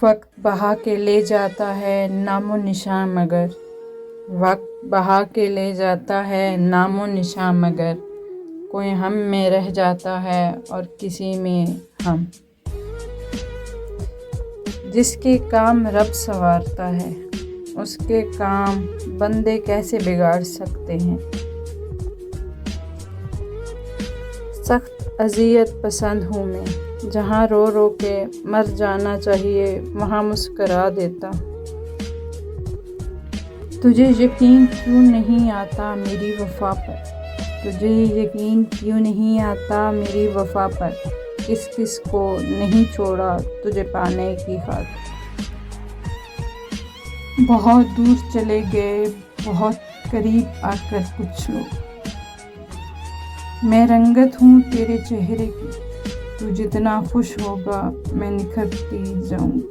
وقت بہا کے لے جاتا ہے نام و نشاں مگر، وقت بہا کے لے جاتا ہے نام و نشاں مگر، کوئی ہم میں رہ جاتا ہے اور کسی میں ہم۔ جس کے کام رب سنوارتا ہے اس کے کام بندے کیسے بگاڑ سکتے ہیں۔ سخت اذیت پسند ہوں میں، جہاں رو رو کے مر جانا چاہیے وہاں مسکرا دیتا۔ تجھے یقین کیوں نہیں آتا میری وفا پر، تجھے یقین کیوں نہیں آتا میری وفا پر، کس کس کو نہیں چھوڑا تجھے پانے کی خاطر۔ بہت دور چلے گئے بہت قریب آ کر کچھ لوگ، میں رنگت ہوں تیرے چہرے کی، تو جتنا خوش ہوگا میں نکھرتی جاؤں گی۔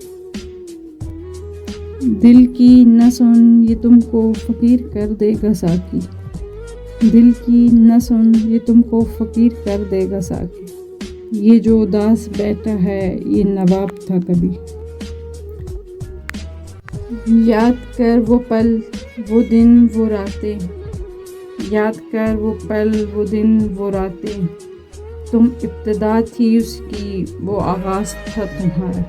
دل کی نہ سن یہ تم کو فقیر کر دے گا ساقی، دل کی نہ سن یہ تم کو فقیر کر دے گا ساقی، یہ جو اداس بیٹھا ہے یہ نواب تھا کبھی۔ یاد کر وہ پل وہ دن وہ راتیں، یاد کر وہ پل وہ دن وہ راتیں، تم ابتدا تھی اس کی وہ آغاز تھا تمہارا۔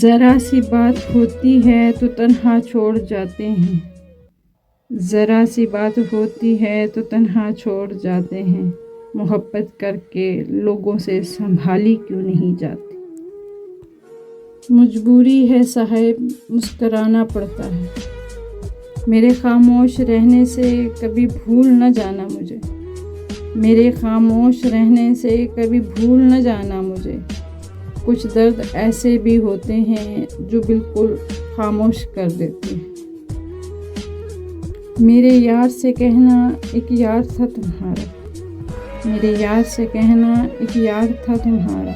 ذرا سی بات ہوتی ہے تو تنہا چھوڑ جاتے ہیں، ذرا سی بات ہوتی ہے تو تنہا چھوڑ جاتے ہیں، محبت کر کے لوگوں سے سنبھالی کیوں نہیں جاتی۔ مجبوری ہے صاحب مسکرانا پڑتا ہے، میرے خاموش رہنے سے کبھی بھول نہ جانا مجھے، میرے خاموش رہنے سے کبھی بھول نہ جانا مجھے، کچھ درد ایسے بھی ہوتے ہیں جو بالکل خاموش کر دیتے ہیں۔ میرے یار سے کہنا ایک یار تھا تمہارا، میرے یار سے کہنا ایک یار تھا تمہارا،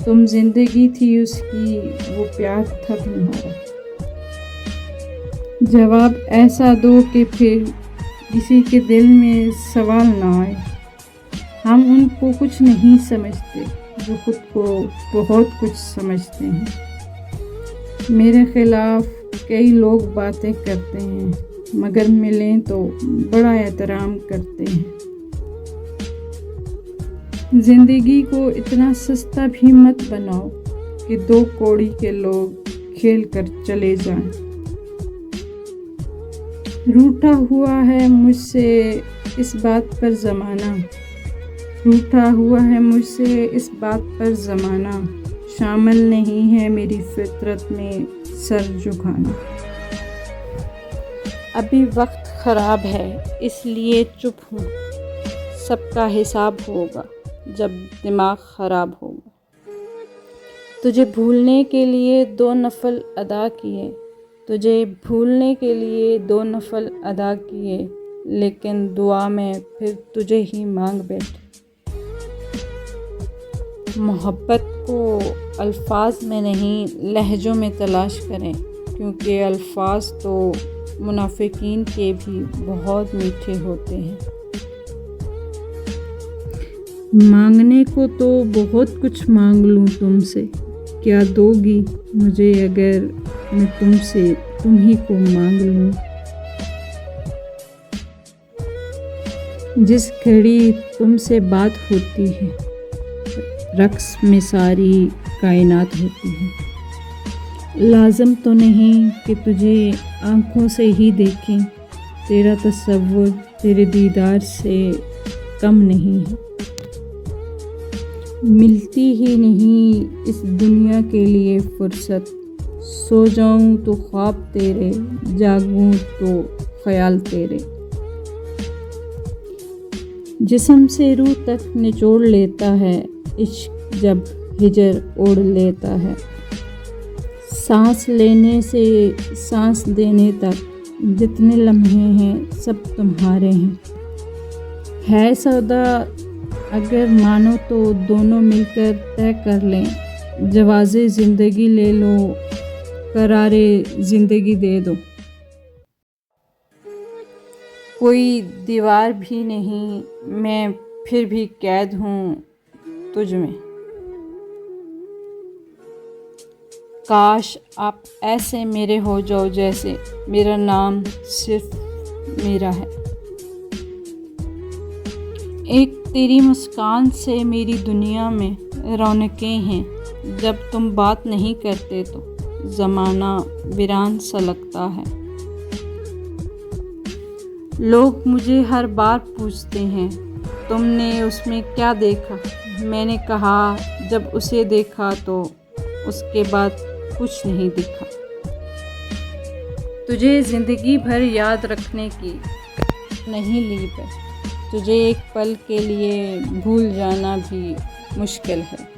تم زندگی تھی اس کی وہ پیار تھا تمہارا۔ جواب ایسا دو کہ پھر کسی کے دل میں سوال نہ آئے، ہم ان کو کچھ نہیں سمجھتے جو خود کو بہت کچھ سمجھتے ہیں۔ میرے خلاف کئی لوگ باتیں کرتے ہیں مگر ملیں تو بڑا احترام کرتے ہیں۔ زندگی کو اتنا سستا بھی مت بناؤ کہ دو کوڑی کے لوگ کھیل کر چلے جائیں۔ روٹھا ہوا ہے مجھ سے اس بات پر زمانہ، روٹھا ہوا ہے مجھ سے اس بات پر زمانہ، شامل نہیں ہے میری فطرت میں سر جھکانا۔ ابھی وقت خراب ہے اس لیے چپ ہوں، سب کا حساب ہوگا جب دماغ خراب ہوگا۔ تجھے بھولنے کے لیے 2 نفل ادا کیے، تجھے بھولنے کے لیے 2 نفل ادا کیے، لیکن دعا میں پھر تجھے ہی مانگ بیٹھے۔ محبت کو الفاظ میں نہیں لہجوں میں تلاش کریں، کیونکہ الفاظ تو منافقین کے بھی بہت میٹھے ہوتے ہیں۔ مانگنے کو تو بہت کچھ مانگ لوں تم سے، کیا دو گی مجھے اگر میں تم سے تم ہی کو مانگ لوں۔ جس گھڑی تم سے بات ہوتی ہے رقص میں ساری کائنات ہوتی ہے۔ لازم تو نہیں کہ تجھے آنکھوں سے ہی دیکھیں، تیرا تصور تیرے دیدار سے کم نہیں ہے۔ ملتی ہی نہیں اس دنیا کے لیے فرصت، سو جاؤں تو خواب تیرے، جاگوں تو خیال تیرے۔ جسم سے روح تک نچوڑ لیتا ہے عشق جب ہجر اوڑھ لیتا ہے، سانس لینے سے سانس دینے تک جتنے لمحے ہیں سب تمہارے ہیں۔ ہے سودا اگر مانو تو دونوں مل کر طے کر لیں، جواز زندگی لے لو قرار زندگی دے دو۔ کوئی دیوار بھی نہیں میں پھر بھی قید ہوں تجھ میں، کاش آپ ایسے میرے ہو جاؤ جیسے میرا نام صرف میرا ہے۔ ایک تیری مسکان سے میری دنیا میں رونقیں ہیں، جب تم بات نہیں کرتے تو زمانہ ویران سا لگتا ہے۔ لوگ مجھے ہر بار پوچھتے ہیں تم نے اس میں کیا دیکھا؟ میں نے کہا جب اسے دیکھا تو اس کے بعد کچھ نہیں دکھا۔ تجھے زندگی بھر یاد رکھنے کی نہیں لی ہے، تجھے ایک پل کے لیے بھول جانا بھی مشکل ہے۔